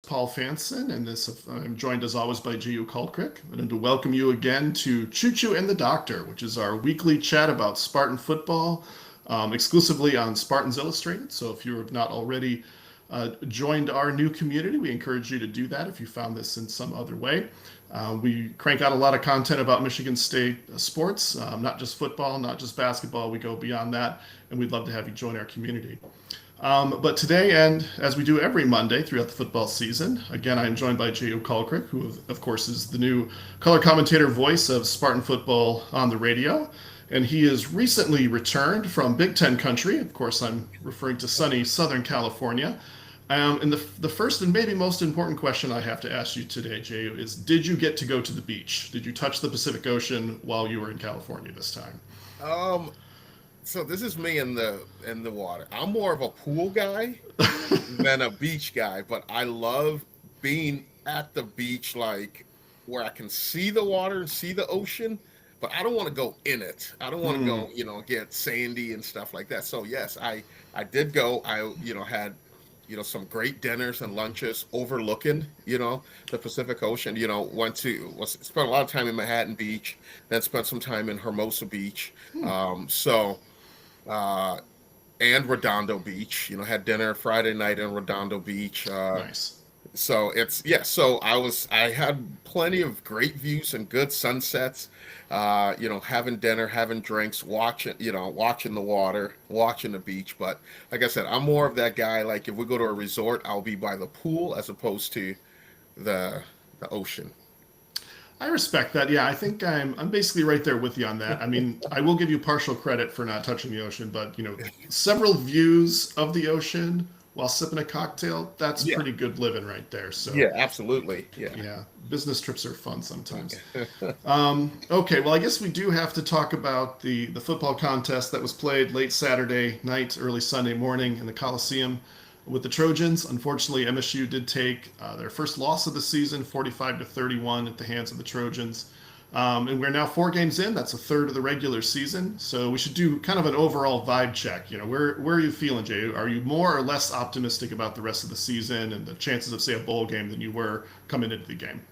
Paul Fanson, and I'm joined as always by G.U. Kulkrick, and to welcome you again to Choo and the Doctor, which is our weekly chat about Spartan football, exclusively on Spartans Illustrated. So if you have not already joined our new community, we encourage you to do that if you found this in some other way. We crank out a lot of content about Michigan State sports, not just football, not just basketball. We go beyond that, and we'd love to have you join our community. But today, and as we do every Monday throughout the football season, again, I am joined by J.O. Kulkrick, who, of course, is the new color commentator voice of Spartan football on the radio. And he has recently returned from Big Ten country. Of course, I'm referring to sunny Southern California. And the first and maybe most important question I have to ask you today, J.O., is did you get to go to the beach? Did you touch the Pacific Ocean while you were in California this time? Um, so this is me in the water. I'm more of a pool guy than a beach guy, but I love being at the beach, like where I can see the water and see the ocean, but I don't want to go in it. I don't want to Hmm. go, get sandy and stuff like that. So yes, I did go. I had some great dinners and lunches overlooking the Pacific Ocean. Spent a lot of time in Manhattan Beach, then spent some time in Hermosa Beach. Hmm. So uh, and Redondo Beach. Had dinner Friday night in Redondo Beach. Nice. So it's yeah. So I had plenty of great views and good sunsets. Having dinner, having drinks, watching the water, watching the beach. But like I said, I'm more of that guy. Like if we go to a resort, I'll be by the pool as opposed to the the ocean. I respect that. Yeah, I think I'm basically right there with you on that. I mean, I will give you partial credit for not touching the ocean, but several views of the ocean while sipping a cocktail, that's Yeah, pretty good living right there. So, yeah, absolutely. Yeah. yeah, business trips are fun sometimes. Okay, well, I guess we do have to talk about the football contest that was played late Saturday night, early Sunday morning in the Coliseum with the Trojans. Unfortunately, MSU did take their first loss of the season, 45-31, at the hands of the Trojans. And we're now 4 games in. That's a third of the regular season. So we should do kind of an overall vibe check. Where are you feeling, Jay? Are you more or less optimistic about the rest of the season and the chances of, say, a bowl game than you were coming into the game?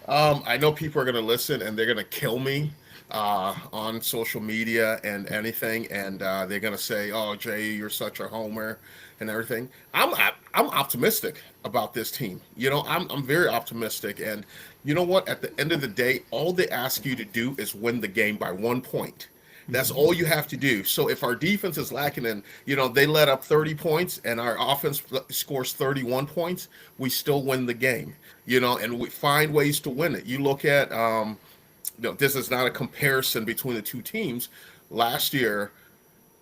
I know people are going to listen and they're going to kill me on social media and anything, and they're going to say, "Oh, Jay, you're such a homer," and everything. I'm optimistic about this team. I'm very optimistic, and you know what? At the end of the day, all they ask you to do is win the game by 1 point. That's Mm-hmm. all you have to do. So if our defense is lacking and they let up 30 points and our offense scores 31 points, we still win the game. And we find ways to win it. You look at this is not a comparison between the two teams. Last year,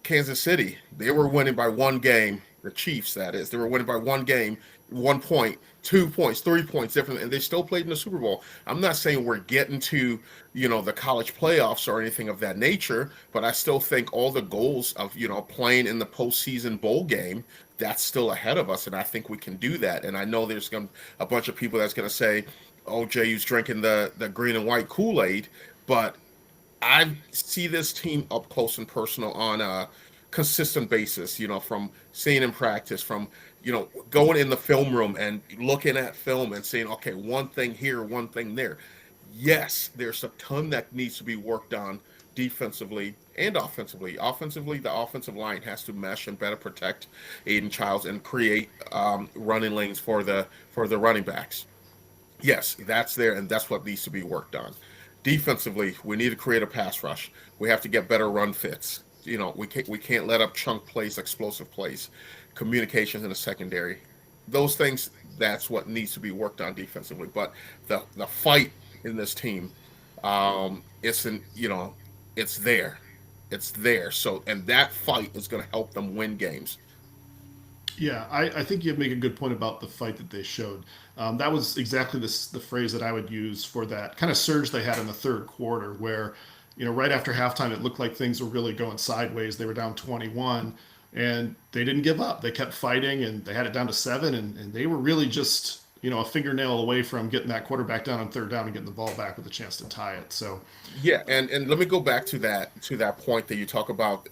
Kansas City, they were winning by one game. The Chiefs, that is, they were winning by one game, 1 point, 2 points, 3 points different, and they still played in the Super Bowl. I'm not saying we're getting to the college playoffs or anything of that nature, but I still think all the goals of playing in the postseason bowl game, that's still ahead of us, and I think we can do that. And I know there's going to a bunch of people that's going to say, "Oh, Jay's drinking the green and white Kool Aid," but I see this team up close and personal on a consistent basis, from seeing in practice, from, going in the film room and looking at film and saying, okay, one thing here, one thing there. Yes, there's a ton that needs to be worked on defensively and offensively. Offensively, the offensive line has to mesh and better protect Aiden Childs and create running lanes for the running backs. Yes, that's there, and that's what needs to be worked on. Defensively, we need to create a pass rush. We have to get better run fits. We can't let up chunk plays, explosive plays, communications in the secondary. Those things, that's what needs to be worked on defensively. But the fight in this team, it's in it's there, it's there. So and that fight is going to help them win games. Yeah, I think you make a good point about the fight that they showed. That was exactly the phrase that I would use for that kind of surge they had in the third quarter, where, right after halftime, it looked like things were really going sideways. They were down 21, and they didn't give up. They kept fighting, and they had it down to 7, and they were really just, a fingernail away from getting that quarterback down on third down and getting the ball back with a chance to tie it. So, Yeah, and let me go back to that point that you talk about,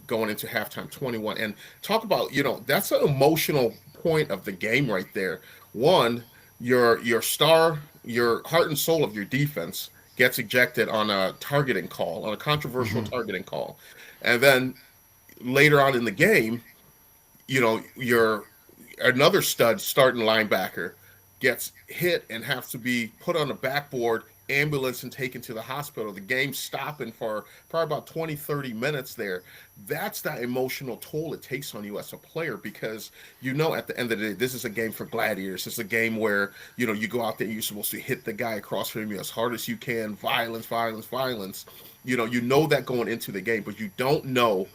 going into halftime 21 and talk about, that's an emotional point of the game right there. One, your star, your heart and soul of your defense gets ejected on a targeting call, on a controversial Hmm. targeting call, and then later on in the game, your another stud starting linebacker gets hit and has to be put on the backboard, ambulance, and taken to the hospital. The game's stopping for probably about 20, 30 minutes there. That's that emotional toll it takes on you as a player, because at the end of the day, this is a game for gladiators. It's a game where, you go out there, you're supposed to hit the guy across from you as hard as you can, violence, violence, violence. You know that going into the game, but you don't know,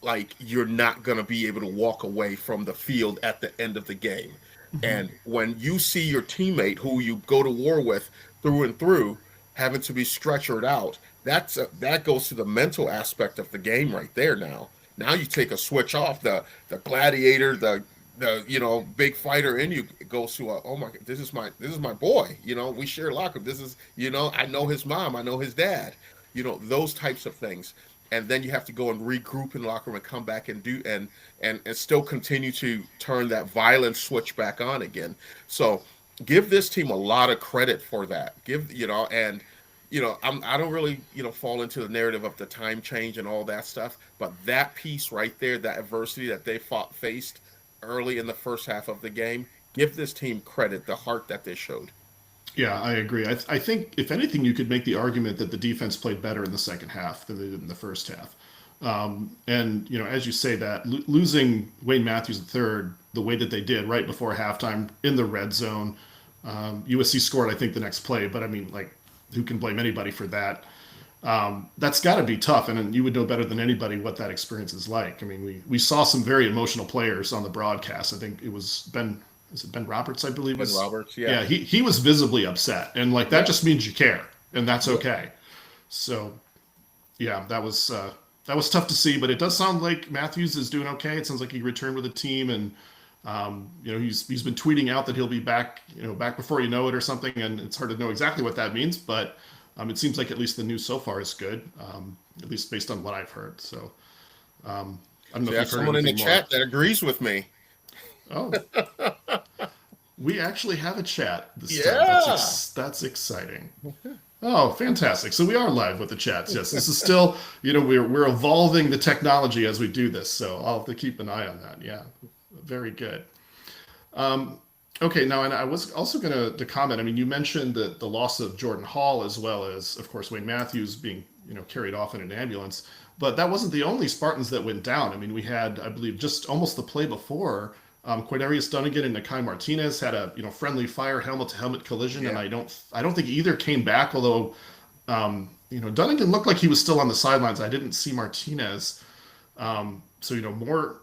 like, you're not going to be able to walk away from the field at the end of the game. Hmm. And when you see your teammate who you go to war with through and through having to be stretchered out, that goes to the mental aspect of the game right there. Now you take a switch off. The gladiator, the big fighter in you goes to oh my, this is my boy. We share locker. This is, I know his mom, I know his dad. Those types of things. And then you have to go and regroup in the locker room and come back and do and still continue to turn that violent switch back on again. So give this team a lot of credit for that. I don't really fall into the narrative of the time change and all that stuff, but that piece right there, that adversity that they faced early in the first half of the game, give this team credit, the heart that they showed. Yeah, I agree. I think if anything, you could make the argument that the defense played better in the second half than they did in the first half. And as you say that, losing Wayne Matthews III the way that they did right before halftime in the red zone, USC scored I think the next play, but I mean, like, who can blame anybody for that? That's got to be tough, and you would know better than anybody what that experience is like. I mean, we saw some very emotional players on the broadcast. I think it was Ben. Is it Ben Roberts? I believe Ben was. Roberts, yeah. Yeah, he was visibly upset, and like that Yeah. just means you care, and that's Yeah. okay. So yeah, that was tough to see, but it does sound like Matthews is doing okay. It sounds like he returned with the team, and he's been tweeting out that he'll be back, back before you know it or something, and it's hard to know exactly what that means, but it seems like at least the news so far is good, at least based on what I've heard. So I don't know So if you've that's heard someone in the anything more. chat that agrees with me. Oh, we actually have a chat this time. That's Yeah. that's exciting. Oh, fantastic! So we are live with the chats. Yes, this is still, we're evolving the technology as we do this. So I'll have to keep an eye on that. Yeah, very good. Okay, now, and I was also going to comment. I mean, you mentioned the loss of Jordan Hall as well as, of course, Wayne Matthews being carried off in an ambulance. But that wasn't the only Spartans that went down. I mean, we had, I believe, just almost the play before, Quaidarius Dunnigan and Nakai Martinez had a friendly fire helmet to helmet collision, and Yeah. I don't think either came back. Although Dunnigan looked like he was still on the sidelines. I didn't see Martinez. So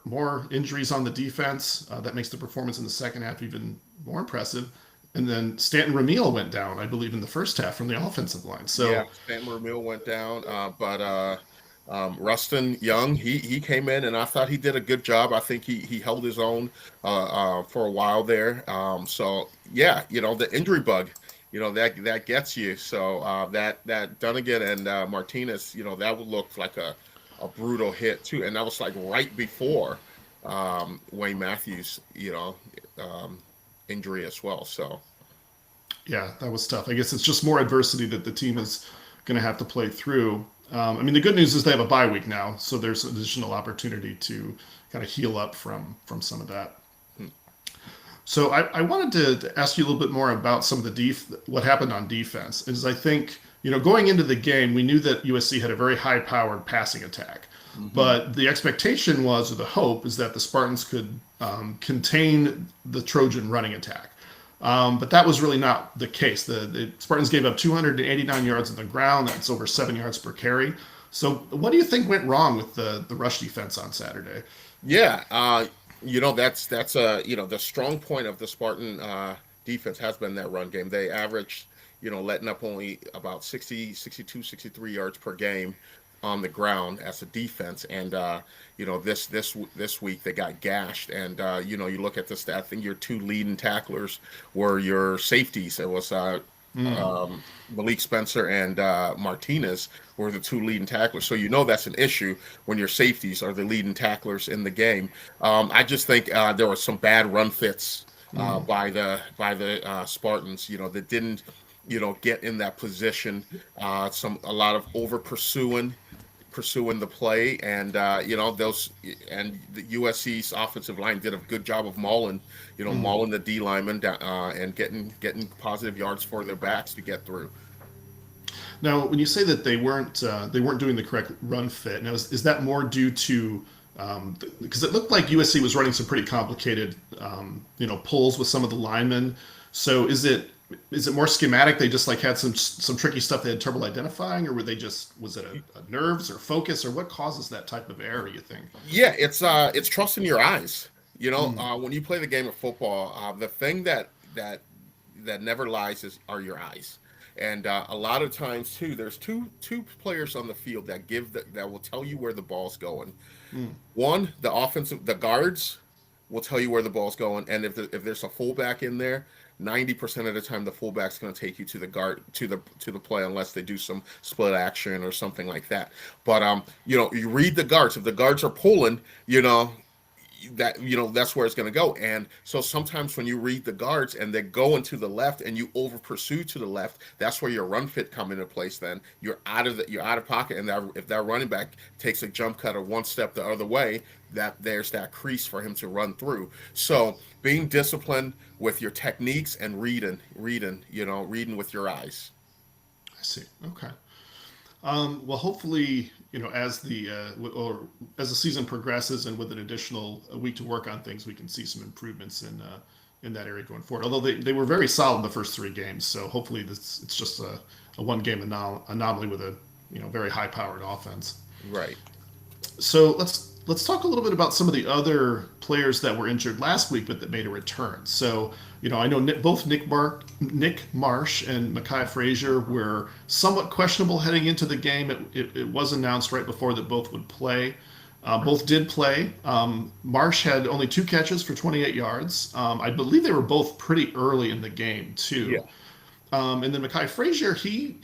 more injuries on the defense. That makes the performance in the second half even more impressive. And then Stanton Ramil went down, I believe, in the first half from the offensive line. Yeah, So Stanton Ramil went down, but Rustin Young, he came in, and I thought he did a good job. I think he held his own for a while there. So yeah, the injury bug, that gets you. So that Dunnigan and Martinez, that would look like a brutal hit too, and that was like right before Wayne Matthews, um, injury as well. So yeah, that was tough. I guess it's just more adversity that the team is going to have to play through. I mean, the good news is they have a bye week now, so there's additional opportunity to kind of heal up from some of that. hmm, So I wanted to ask you a little bit more about some of what happened on defense. Is I think going into the game, we knew that USC had a very high-powered passing attack, hmm, but the expectation was, or the hope, is that the Spartans could contain the Trojan running attack. But that was really not the case. The Spartans gave up 289 yards on the ground. That's over 7 yards per carry. So, what do you think went wrong with the rush defense on Saturday? yeah. That's the strong point of the Spartan defense has been that run game. They averaged, letting up only about 60, 62, 63 yards per game on the ground as a defense. And this week they got gashed. And you look at the stat. I think your two leading tacklers were your safeties. It was Malik Spencer and Martinez were the two leading tacklers. So you know that's an issue when your safeties are the leading tacklers in the game. I just think there were some bad run fits by the Spartans. That didn't get in that position. A lot of over pursuing the play, and those and the USC's offensive line did a good job of mauling the D lineman and getting positive yards for their backs to get through. Now, when you say that they weren't doing the correct run fit, now is that more due to because it looked like USC was running some pretty complicated pulls with some of the linemen. So is it more schematic? They just like had some tricky stuff they had trouble identifying, or was it a nerves or focus, or what causes that type of error? You think? Yeah, it's trusting your eyes. When you play the game of football, the thing that never lies are your eyes. And a lot of times too, there's two players on the field that will tell you where the ball's going. One, the guards will tell you where the ball's going, and if there's a fullback in there, 90% of the time the fullback's going to take you to the guard to the play unless they do some split action or something like that. But you read the guards. If the guards are pulling, that's where it's going to go. And so sometimes when you read the guards and they go into the left and you over pursue to the left, that's where your run fit come into place. Then you're out of pocket, and if that running back takes a jump cut or one step the other way, there's that crease for him to run through. So being disciplined with your techniques and reading with your eyes. I see. Okay. Well, hopefully, as the season progresses and with an additional week to work on things, we can see some improvements in that area going forward. Although they were very solid in the first three games, so hopefully it's just a one game anomaly with a very high powered offense. Right. So let's talk a little bit about some of the other players that were injured last week, but that made a return. So, I know both Nick Marsh and Mekhi Frazier were somewhat questionable heading into the game. It was announced right before that both would play. Both did play. Marsh had only 2 catches for 28 yards. I believe they were both pretty early in the game, too. Yeah. And then Mekhi Frazier,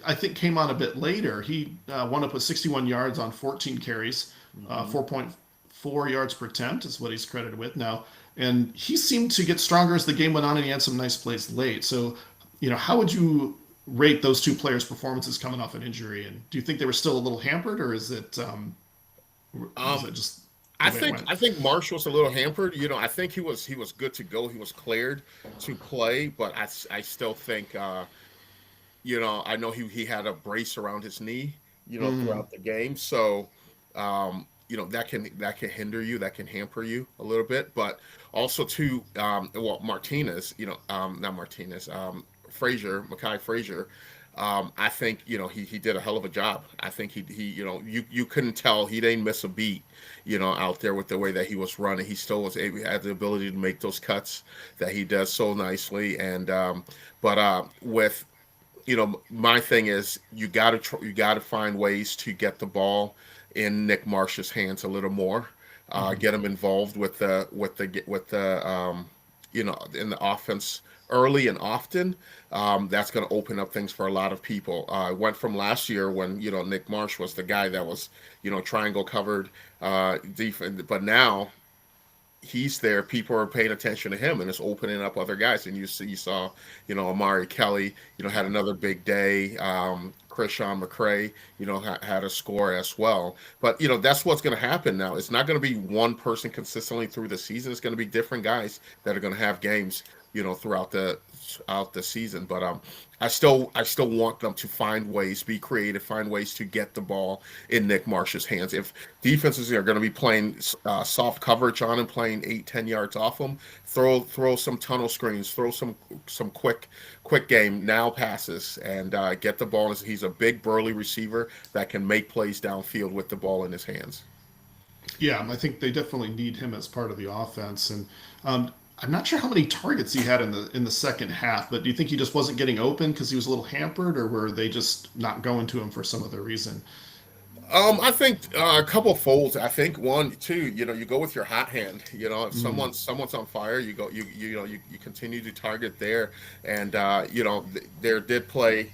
I think, came on a bit later. He wound up with 61 yards on 14 carries, 4.4 yards per attempt is what he's credited with now. And he seemed to get stronger as the game went on, and he had some nice plays late. So, how would you rate those two players' performances coming off an injury? And do you think they were still a little hampered, or is it just I think Marsh was a little hampered. I think he was good to go. He was cleared to play, but I still think I know he had a brace around his knee, throughout the game. So that can hinder you, that can hamper you a little bit. But also too, Martinez, not Martinez, Mekhi Frazier. I think he did a hell of a job. I think he you couldn't tell he didn't miss a beat, out there with the way that he was running. He still had the ability to make those cuts that he does so nicely. And but with my thing is you got to find ways to get the ball in Nick Marsh's hands a little more. Get him involved with the in the offense early and often. That's going to open up things for a lot of people. Went from last year when Nick Marsh was the guy that was triangle covered defense, but now he's there. People are paying attention to him, and it's opening up other guys. And you saw Amari Kelly had another big day. Krishan McCray had a score as well. But that's what's going to happen now. It's not going to be one person consistently through the season. It's going to be different guys that are going to have games throughout the season. But I still want them to find ways, be creative, find ways to get the ball in Nick Marsh's hands. If defenses are going to be playing soft coverage on him, playing 8-10 yards off him, throw some tunnel screens, throw some quick game now passes, and get the ball. He's a big burly receiver that can make plays downfield with the ball in his hands. Yeah, I think they definitely need him as part of the offense. And I'm not sure how many targets he had in the second half, but do you think he just wasn't getting open because he was a little hampered, or were they just not going to him for some other reason? I think a couple folds. I think one, two. You go with your hot hand. If Mm, someone's on fire, you go. You continue to target there, and there did play.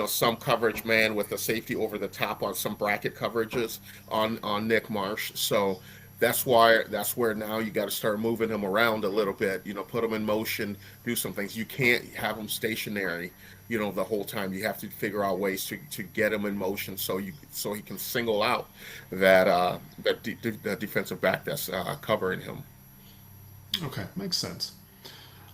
Some coverage man with a safety over the top on some bracket coverages on Nick Marsh. So that's where now you got to start moving him around a little bit. Put him in motion, do some things. You can't have him stationary the whole time. You have to figure out ways to get him in motion so he can single out that defensive back that's covering him. okay, makes sense.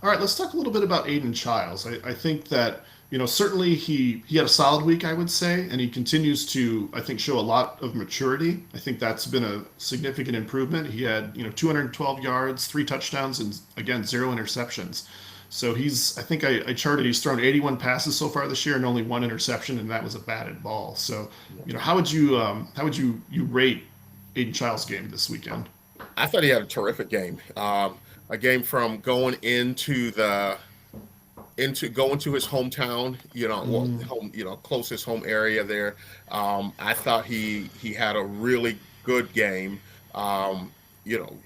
All right, let's talk a little bit about Aiden Childs. I think that certainly he had a solid week, I would say, and he continues to I think show a lot of maturity. I think that's been a significant improvement. He had 212 yards, 3 touchdowns, and again 0 interceptions. So I think I charted he's thrown 81 passes so far this year and only 1 interception, and that was a batted ball. So how would you rate Aiden Childs' game this weekend? I thought he had a terrific game. A game from going into going to his hometown, Mm, home, closest home area there. I thought he had a really good game.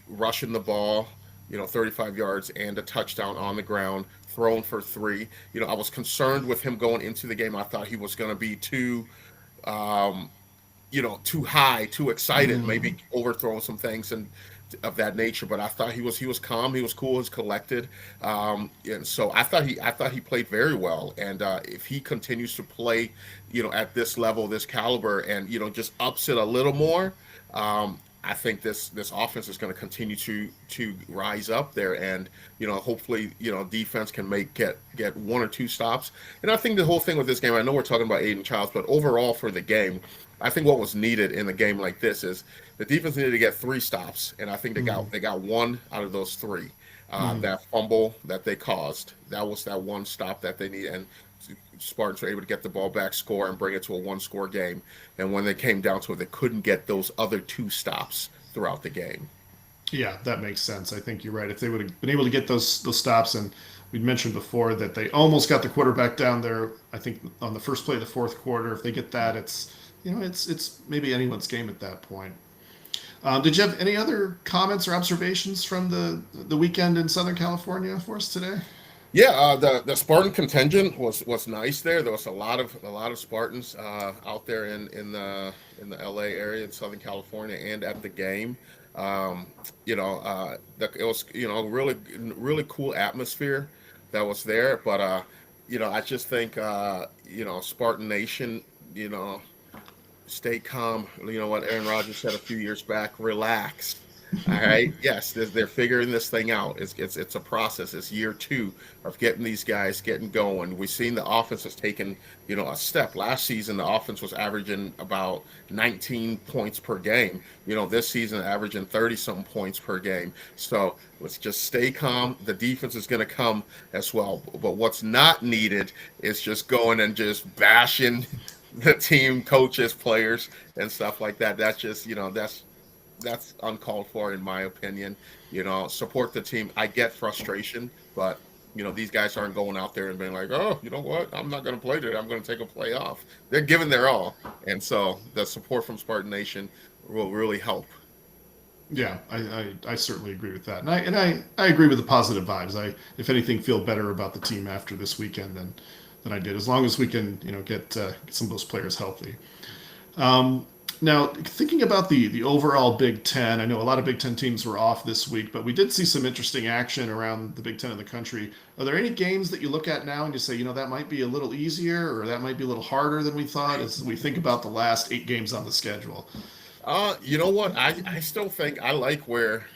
Rushing the ball, 35 yards and a touchdown on the ground, thrown for three. I was concerned with him going into the game. I thought he was going to be um, too high, too excited, mm, maybe overthrowing some things and of that nature. But I thought he was calm, he was cool, he was collected, and so I thought he played very well. And if he continues to play, at this level, this caliber, and just ups it a little more. I think this offense is going to continue to rise up there, and hopefully defense can get one or two stops. And I think the whole thing with this game, I know we're talking about Aiden Childs, but overall for the game, I think what was needed in a game like this is the defense needed to get three stops, and I think they mm, got they got one out of those three. mm. That fumble that they caused, that was that one stop that they needed, and Spartans were able to get the ball back, score, and bring it to a one-score game. And when they came down to it, they couldn't get those other two stops throughout the game. Yeah, that makes sense. I think you're right. If they would have been able to get those stops, and we'd mentioned before that they almost got the quarterback down there. I think on the first play of the fourth quarter, if they get that, it's maybe anyone's game at that point. Did you have any other comments or observations from the weekend in Southern California for us today? Yeah, the Spartan contingent was nice there. There was a lot of Spartans out there in the LA area in Southern California and at the game. It was really cool atmosphere that was there. But I just think Spartan Nation, you know, stay calm. You know what Aaron Rodgers said a few years back: relax. All right. Yes, they're figuring this thing out. It's a process. It's year two of getting these guys getting going. We've seen the offense has taken a step. Last season, the offense was averaging about 19 points per game. This season averaging 30 something points per game. So let's just stay calm. The defense is going to come as well. But what's not needed is just going and just bashing the team, coaches, players, and stuff like that. That's just that's uncalled for in my opinion. Support the team. I get frustration, but these guys aren't going out there and being like, oh, you know what? I'm not going to play today. I'm going to take a play off. They're giving their all, and so the support from Spartan Nation will really help. Yeah, I certainly agree with that, and I agree with the positive vibes. If anything, feel better about the team after this weekend than I did, as long as we can get some of those players healthy. Um, Now, thinking about the overall Big Ten, I know a lot of Big Ten teams were off this week, but we did see some interesting action around the Big Ten of the country. Are there any games that you look at now and you say, that might be a little easier or that might be a little harder than we thought as we think about the last 8 games on the schedule? You know what? I still think I like where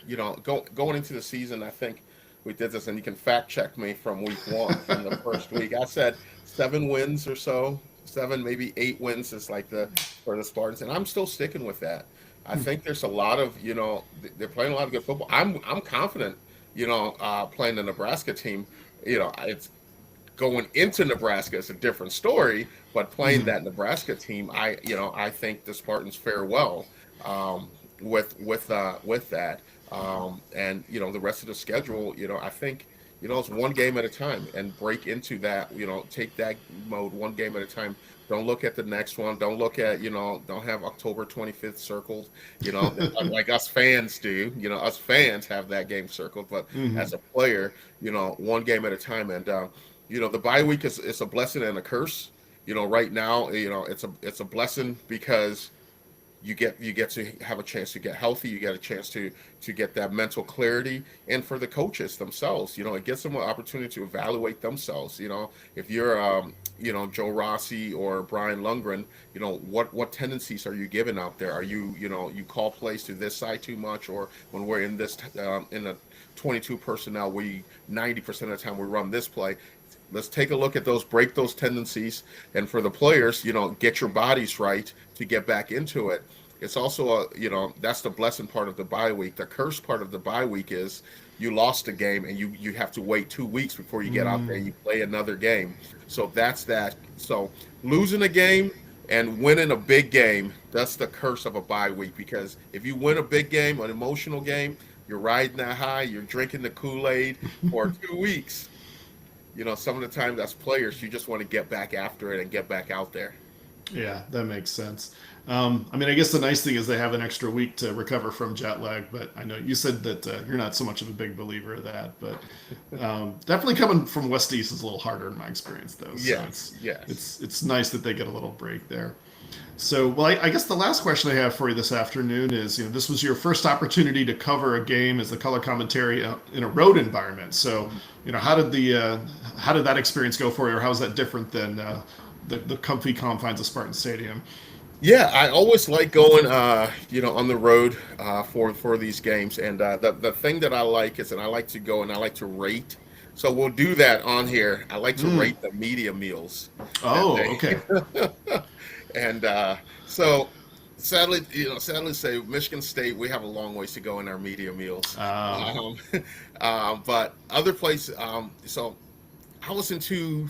going into the season. I think we did this, and you can fact check me from week one, from the first week. I said 7 wins or so, 7 maybe 8 wins is like the for the Spartans, and I'm still sticking with that. I think there's a lot of they're playing a lot of good football. I'm confident. Playing the Nebraska team. It's going into Nebraska is a different story, but playing Mhm. that Nebraska team, I think the Spartans fare well with that, and the rest of the schedule. I think It's one game at a time and break into that. Take that mode one game at a time. Don't look at the next one. Don't look at, don't have October 25th circled, like us fans do. Us fans have that game circled, but as Hmm. a player, one game at a time. And, the bye week is a blessing and a curse. Right now, it's a blessing because you get to have a chance to get healthy. You get a chance to get that mental clarity, and for the coaches themselves, it gives them an opportunity to evaluate themselves. If you're Joe Rossi or Brian Lundgren, what tendencies are you giving out there? Are you call plays to this side too much, or when we're in this in a 22 personnel, we 90% of the time we run this play. Let's take a look at those, break those tendencies, and for the players, get your bodies right to get back into it. It's also that's the blessing part of the bye week. The curse part of the bye week is you lost a game and you have to wait 2 weeks before you get out there and you play another game. So that's that. So losing a game and winning a big game, that's the curse of a bye week, because if you win a big game, an emotional game, you're riding that high, you're drinking the Kool-Aid for 2 weeks. Some of the times as players, you just want to get back after it and get back out there. Yeah, that makes sense. I mean, I guess the nice thing is they have an extra week to recover from jet lag. But I know you said that you're not so much of a big believer of that. But definitely coming from West to East is a little harder in my experience, though. So Yes, yes. it's nice that they get a little break there. So, well, I guess the last question I have for you this afternoon is, this was your first opportunity to cover a game as the color commentary in a road environment. So, how did that experience go for you, or how is that different than the comfy confines of Spartan Stadium? Yeah, I always like going, on the road for these games, and the thing that I like is, and I like to go and I like to rate. So we'll do that on here. I like to Mm. rate the media meals that Oh, they, okay. and so sadly say Michigan State, we have a long ways to go in our media meals. Uh, Um, but other places, so I was into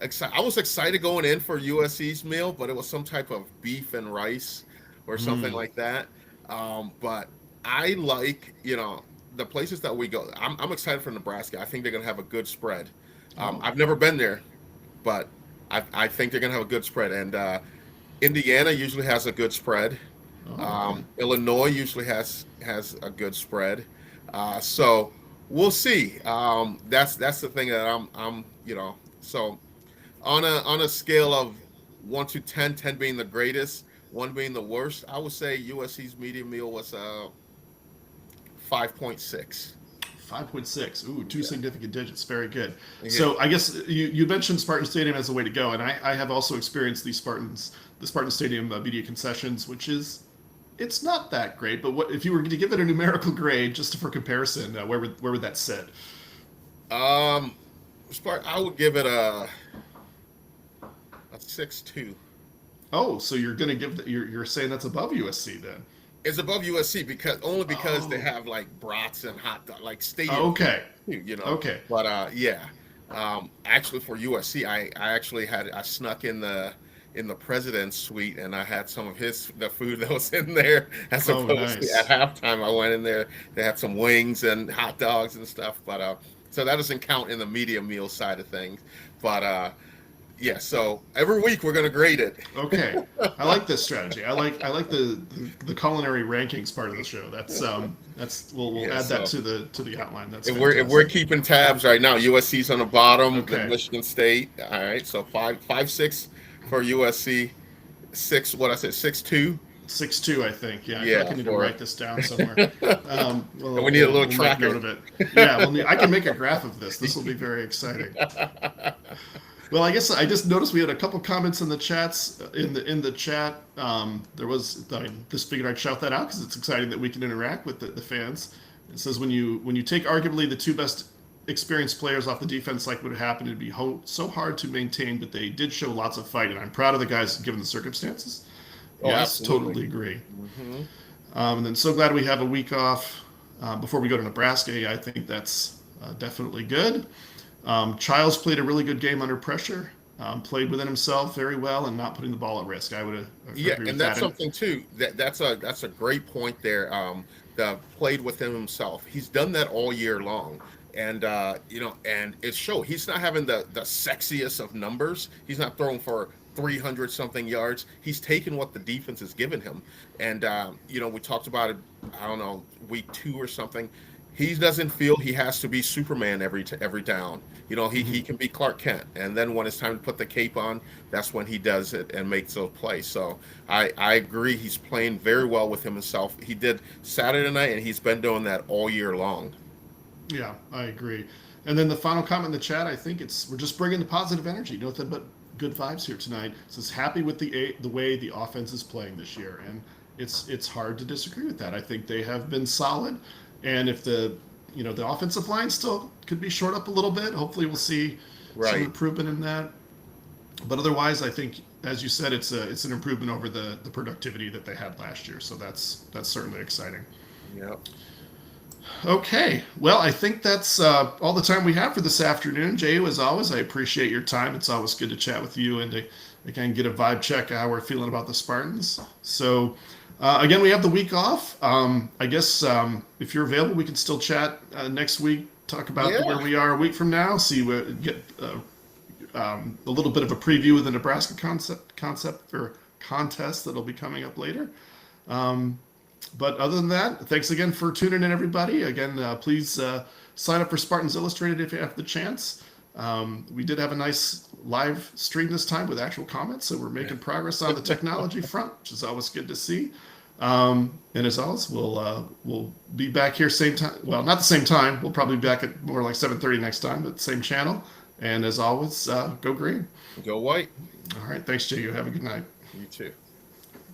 I was excited going in for USC's meal, but it was some type of beef and rice or something mm. like that. But I like, the places that we go. I'm excited for Nebraska. I think they're going to have a good spread. Oh, I've never been there, but I think they're going to have a good spread. And Indiana usually has a good spread. oh, okay. Illinois usually has a good spread. So we'll see. That's the thing that I'm so on a scale of 1 to 10, 10 being the greatest, one being the worst, I would say USC's medium meal was 5.6. 5.6. Ooh, two Yeah. significant digits. Very good. Yeah. So I guess you mentioned Spartan Stadium as a way to go, and I have also experienced the Spartan Stadium media concessions, which is it's not that great. But what if you were to give it a numerical grade, just for comparison, where would that sit? Um, I would give it a 6.2. Oh, so you're gonna give you're saying that's above USC then? It's above USC because they Oh, have like brats and hot dog, like stadium food, okay, too. okay. But yeah, actually for USC, I actually I snuck in the president's suite, and I had some of the food that was in there, as Oh, opposed to at nice. halftime I went in there. They had some wings and hot dogs and stuff. But so that doesn't count in the media meal side of things. But yeah, so every week we're gonna grade it. Okay, I like this strategy. I like the culinary rankings part of the show. That's we'll Yeah, add that so to the outline. That's if we're fantastic. keeping tabs right now, USC's on the bottom, then Okay, Michigan State. All right, so 5.6 for USC, six. What I said, 6.2. 6-2, I think. Yeah, I feel like Yeah, I need to for write this down somewhere. and We'll, we need a we'll, little we'll make note tracker. of it. Yeah, I can make a graph of this. This will be very exciting. Well, I guess I just noticed we had a couple comments in the chats in the chat. There was I just figured I'd shout that out because it's exciting that we can interact with the fans. It says when you take arguably the two best experienced players off the defense, like what happened, it'd be so hard to maintain. But they did show lots of fight, and I'm proud of the guys given the circumstances. Oh, Yes, absolutely. totally agree. Hmm. And then so glad we have a week off before we go to Nebraska. Yeah, I think that's definitely good. Childs played a really good game under pressure. Played within himself very well and not putting the ball at risk. I would Yeah, agree with and that's that. And something too. That's a great point there. That played within himself. He's done that all year long, and and it showed. He's not having the sexiest of numbers. He's not throwing for 300 something yards. He's taken what the defense has given him, and we talked about it. I don't know, week 2 or something. He doesn't feel he has to be Superman every down. He can be Clark Kent, and then when it's time to put the cape on, that's when he does it and makes those plays. So I agree. He's playing very well with himself. He did Saturday night, and he's been doing that all year long. Yeah, I agree. And then the final comment in the chat, I think we're just bringing the positive energy. Nothing but good vibes here tonight. It says happy with the way the offense is playing this year, and it's hard to disagree with that. I think they have been solid, and if the offensive line still could be short up a little bit, hopefully we'll see some Right. improvement in that. But otherwise, I think, as you said, it's an improvement over the productivity that they had last year. So that's certainly exciting. Yep. Okay, well, I think that's all the time we have for this afternoon. Jay, as always, I appreciate your time. It's always good to chat with you and to again get a vibe check of how we're feeling about the Spartans. So, again, we have the week off. I guess if you're available, we can still chat next week. Talk about where Yeah. we are a week from now. See what get a little bit of a preview of the Nebraska concept or contest that'll be coming up later. Um, but other than that, thanks again for tuning in, everybody. Again, please sign up for Spartans Illustrated if you have the chance. We did have a nice live stream this time with actual comments, so we're making progress on the technology front, which is always good to see. And as always, we'll be back here same time. Well, not the same time. We'll probably be back at more like 7:30 next time, but same channel. And as always, go green. Go White. All right, thanks, Jay. You have a good night. You too.